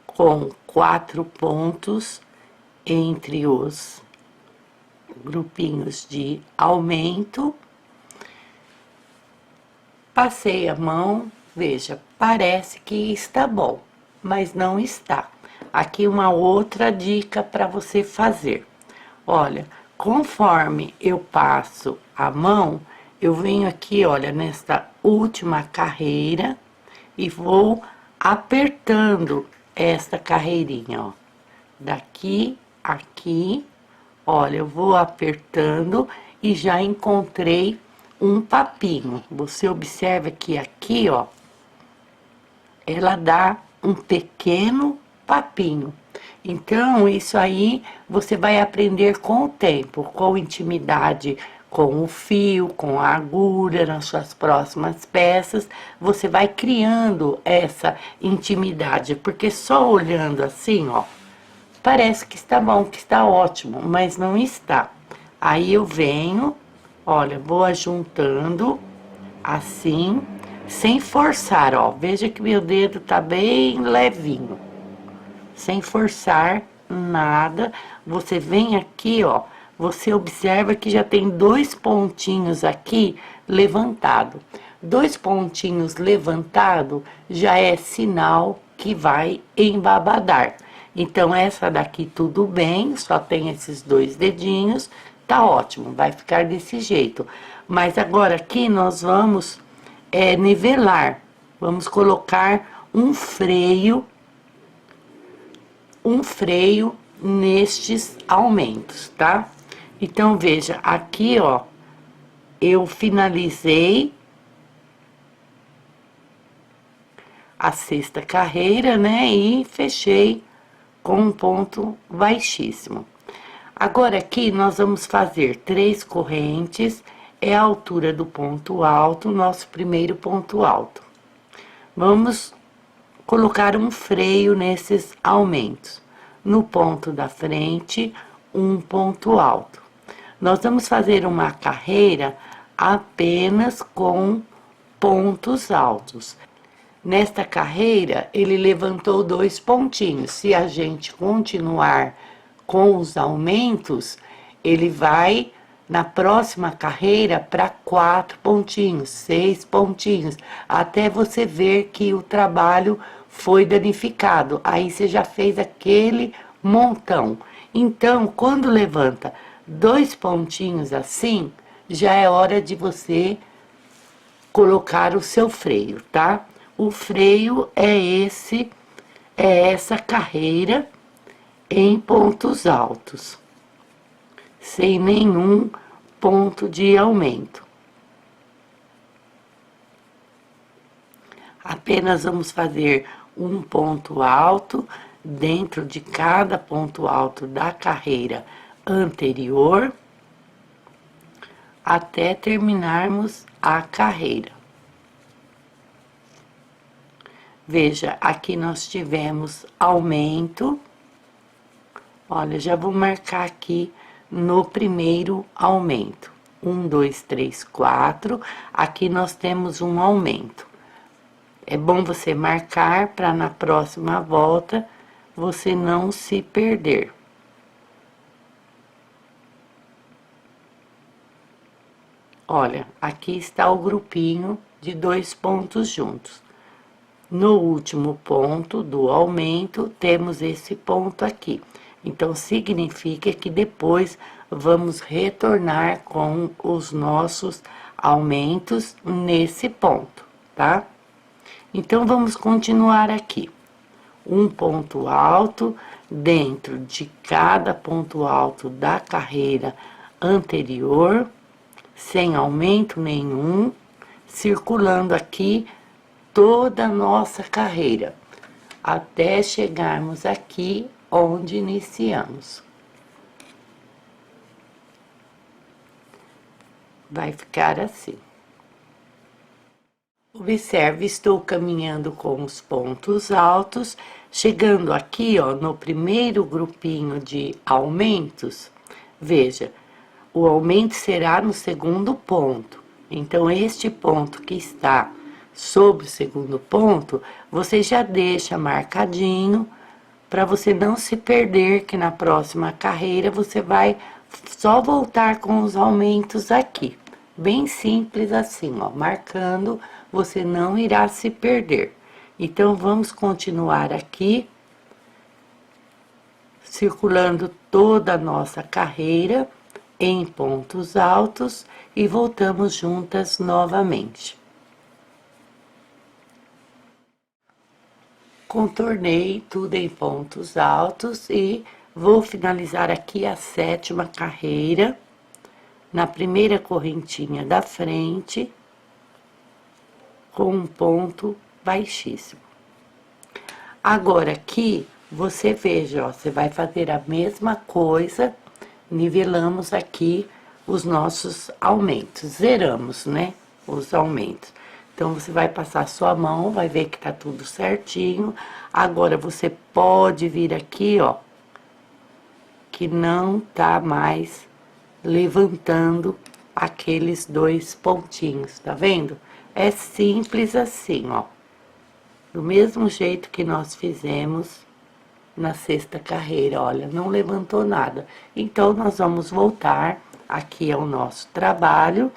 com 4 pontos entre os grupinhos de aumento. Passei a mão, veja, parece que está bom, mas não está. Aqui uma outra dica para você fazer. Olha, conforme eu passo a mão, eu venho aqui, olha, nesta última carreira e vou apertando esta carreirinha, ó. Daqui, aqui, olha, eu vou apertando e já encontrei um papinho. Você observa que aqui, ó, ela dá um pequeno papinho. Então, isso aí você vai aprender com o tempo, com intimidade, com o fio, com a agulha, nas suas próximas peças, você vai criando essa intimidade, porque só olhando assim, ó, parece que está bom, que está ótimo, mas não está. Aí eu venho, olha, vou ajuntando assim, sem forçar, ó, veja que meu dedo tá bem levinho, sem forçar nada, você vem aqui, ó, você observa que já tem 2 pontinhos aqui levantado. 2 pontinhos levantado já é sinal que vai embabadar. Então, essa daqui tudo bem, só tem esses 2 dedinhos, tá ótimo, vai ficar desse jeito. Mas agora aqui nós vamos nivelar. Vamos colocar um freio nestes aumentos, tá? Então, veja, aqui, ó, eu finalizei a sexta carreira, né? E fechei com um ponto baixíssimo. Agora, aqui, nós vamos fazer 3 correntes, é a altura do ponto alto, nosso primeiro ponto alto. Vamos colocar um freio nesses aumentos. No ponto da frente, um ponto alto. Nós vamos fazer uma carreira apenas com pontos altos. Nesta carreira, ele levantou 2 pontinhos. Se a gente continuar com os aumentos, ele vai na próxima carreira para 4 pontinhos, 6 pontinhos, até você ver que o trabalho foi danificado. Aí você já fez aquele montão. Então, quando levanta 2 pontinhos assim, já é hora de você colocar o seu freio, tá? O freio é essa carreira em pontos altos, sem nenhum ponto de aumento. Apenas vamos fazer um ponto alto dentro de cada ponto alto da carreira anterior, até terminarmos a carreira. Veja, aqui nós tivemos aumento. Olha, já vou marcar aqui no primeiro aumento. 1, 2, 3, 4. Aqui nós temos um aumento. É bom você marcar para na próxima volta você não se perder. Olha, aqui está o grupinho de 2 pontos juntos. No último ponto do aumento, temos esse ponto aqui. Então, significa que depois vamos retornar com os nossos aumentos nesse ponto, tá? Então, vamos continuar aqui. Um ponto alto dentro de cada ponto alto da carreira anterior, sem aumento nenhum, circulando aqui toda a nossa carreira, até chegarmos aqui onde iniciamos. Vai ficar assim. Observe, estou caminhando com os pontos altos, chegando aqui, ó, no primeiro grupinho de aumentos. Veja, o aumento será no segundo ponto. Então, este ponto que está sobre o segundo ponto, você já deixa marcadinho para você não se perder, que na próxima carreira você vai só voltar com os aumentos aqui. Bem simples assim, ó, marcando, você não irá se perder. Então, vamos continuar aqui, circulando toda a nossa carreira em pontos altos e voltamos juntas novamente. Contornei tudo em pontos altos e vou finalizar aqui a 7ª carreira, na primeira correntinha da frente, com um ponto baixíssimo. Agora, aqui, você veja, ó, você vai fazer a mesma coisa, nivelamos aqui os nossos aumentos, zeramos, né, os aumentos. Então, você vai passar sua mão, vai ver que tá tudo certinho. Agora, você pode vir aqui, ó, que não tá mais levantando aqueles 2 pontinhos, tá vendo? É simples assim, ó. Do mesmo jeito que nós fizemos na 6ª carreira, olha, não levantou nada. Então, nós vamos voltar aqui ao nosso trabalho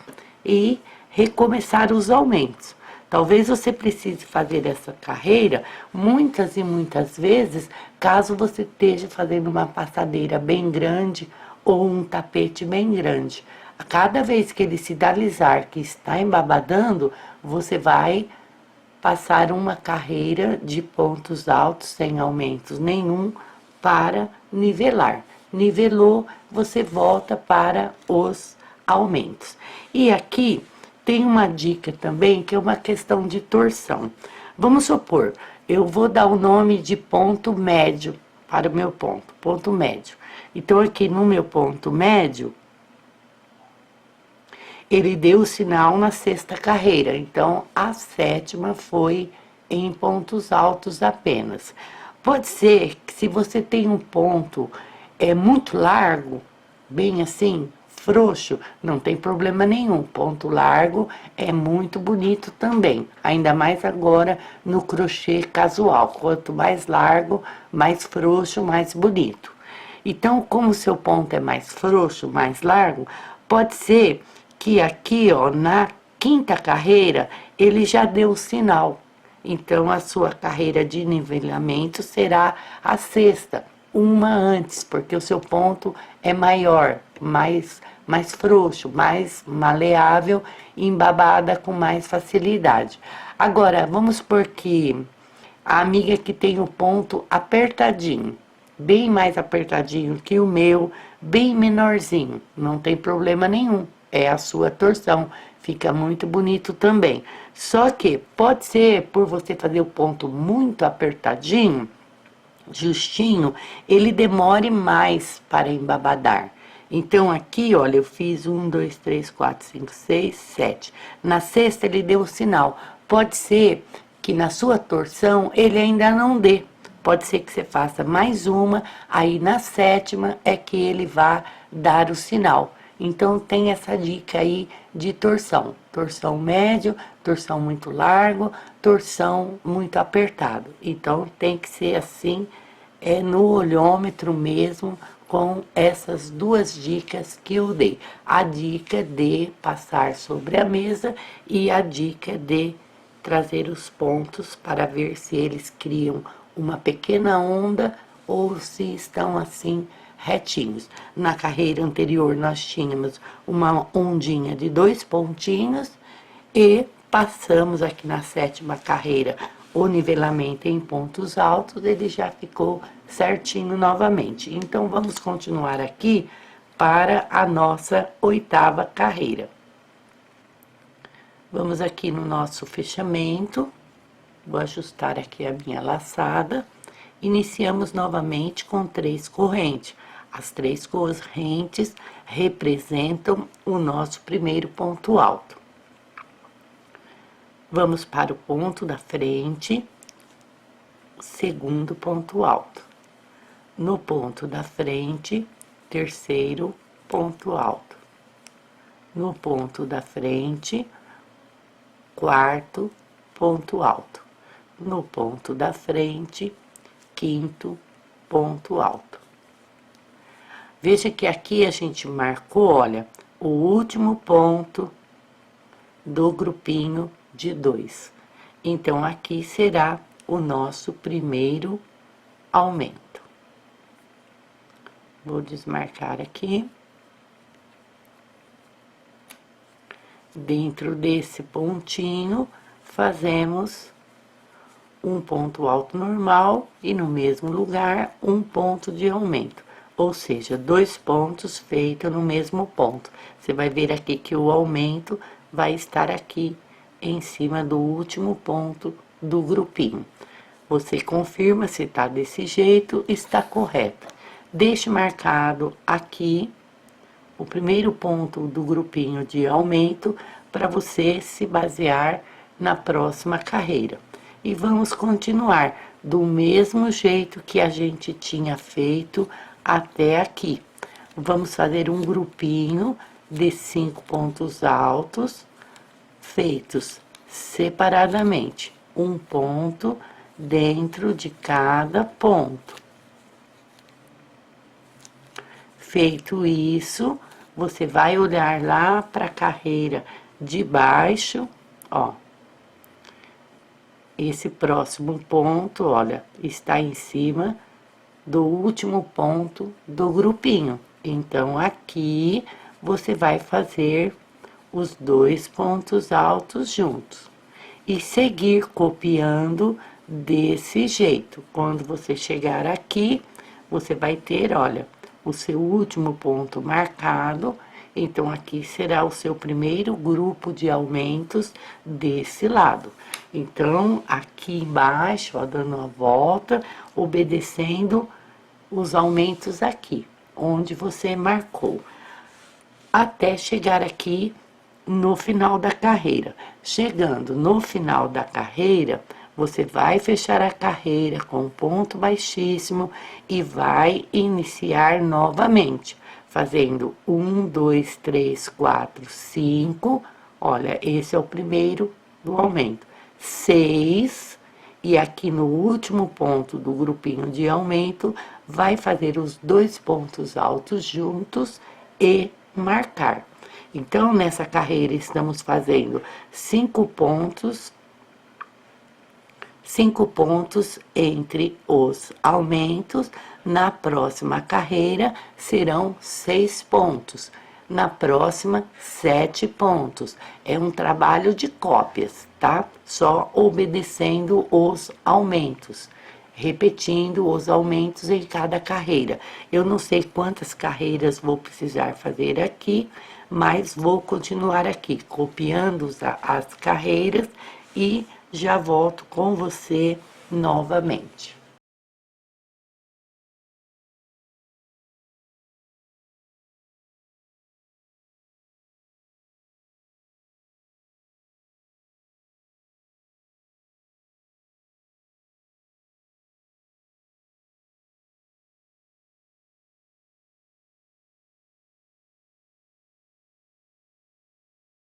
e recomeçar os aumentos. Talvez você precise fazer essa carreira muitas e muitas vezes, caso você esteja fazendo uma passadeira bem grande ou um tapete bem grande. A cada vez que ele sinalizar que está embabadando, você vai passar uma carreira de pontos altos sem aumentos nenhum para nivelar. Nivelou, você volta para os aumentos. E aqui tem uma dica também que é uma questão de torção. Vamos supor, eu vou dar o nome de ponto médio para o meu ponto médio. Então, aqui no meu ponto médio, ele deu o sinal na sexta carreira, então a sétima foi em pontos altos apenas. Pode ser que se você tem um ponto muito largo, bem assim, frouxo, não tem problema nenhum. Ponto largo é muito bonito também, ainda mais agora no crochê casual. Quanto mais largo, mais frouxo, mais bonito. Então, como o seu ponto é mais frouxo, mais largo, pode ser que aqui, ó, na quinta carreira, ele já deu o sinal. Então, a sua carreira de nivelamento será a sexta, uma antes, porque o seu ponto é maior, mais frouxo, mais maleável e embabada com mais facilidade. Agora, vamos supor que a amiga que tem o ponto apertadinho, bem mais apertadinho que o meu, bem menorzinho, não tem problema nenhum. É a sua torção, fica muito bonito também. Só que pode ser, por você fazer o ponto muito apertadinho, justinho, ele demore mais para embabadar. Então, aqui, olha, eu fiz 1, 2, 3, 4, 5, 6, 7. Na sexta, ele deu o sinal. Pode ser que na sua torção, ele ainda não dê. Pode ser que você faça mais uma, aí na sétima é que ele vá dar o sinal. Então, tem essa dica aí de torção. Torção médio, torção muito largo, torção muito apertado. Então, tem que ser assim, no olhômetro mesmo, com essas duas dicas que eu dei. A dica de passar sobre a mesa e a dica de trazer os pontos para ver se eles criam uma pequena onda ou se estão assim retinhos. Na carreira anterior nós tínhamos uma ondinha de 2 pontinhos e passamos aqui na sétima carreira o nivelamento em pontos altos, ele já ficou certinho novamente. Então vamos continuar aqui para a nossa oitava carreira. Vamos aqui no nosso fechamento, vou ajustar aqui a minha laçada. Iniciamos novamente com 3 correntes. As 3 correntes representam o nosso primeiro ponto alto. Vamos para o ponto da frente, segundo ponto alto. No ponto da frente, terceiro ponto alto. No ponto da frente, quarto ponto alto. No ponto da frente, quinto ponto alto. Veja que aqui a gente marcou, olha, o último ponto do grupinho de 2. Então, aqui será o nosso primeiro aumento. Vou desmarcar aqui. Dentro desse pontinho, fazemos um ponto alto normal e no mesmo lugar um ponto de aumento, ou seja, 2 pontos feitos no mesmo ponto. Você vai ver aqui que o aumento vai estar aqui em cima do último ponto do grupinho. Você confirma se tá desse jeito, está correto. Deixe marcado aqui o primeiro ponto do grupinho de aumento para você se basear na próxima carreira. E vamos continuar do mesmo jeito que a gente tinha feito até aqui. Vamos fazer um grupinho de 5 pontos altos, feitos separadamente, um ponto dentro de cada ponto. Feito isso, você vai olhar lá para a carreira de baixo, ó. Esse próximo ponto, olha, está em cima do último ponto do grupinho. Então, aqui você vai fazer os 2 pontos altos juntos e seguir copiando desse jeito. Quando você chegar aqui, você vai ter, olha, o seu último ponto marcado. Então, aqui será o seu primeiro grupo de aumentos desse lado. Então, aqui embaixo, ó, dando a volta, obedecendo os aumentos aqui, onde você marcou, até chegar aqui no final da carreira. Chegando no final da carreira, você vai fechar a carreira com um ponto baixíssimo e vai iniciar novamente, fazendo 1, 2, 3, 4, 5. Olha, esse é o primeiro do aumento. 6, e aqui no último ponto do grupinho de aumento, vai fazer os 2 pontos altos juntos e marcar. Então, nessa carreira, estamos fazendo 5 pontos entre os aumentos. Na próxima carreira, serão 6 pontos. Na próxima, 7 pontos. É um trabalho de cópias, tá? Só obedecendo os aumentos, repetindo os aumentos em cada carreira. Eu não sei quantas carreiras vou precisar fazer aqui, mas vou continuar aqui copiando as carreiras e já volto com você novamente.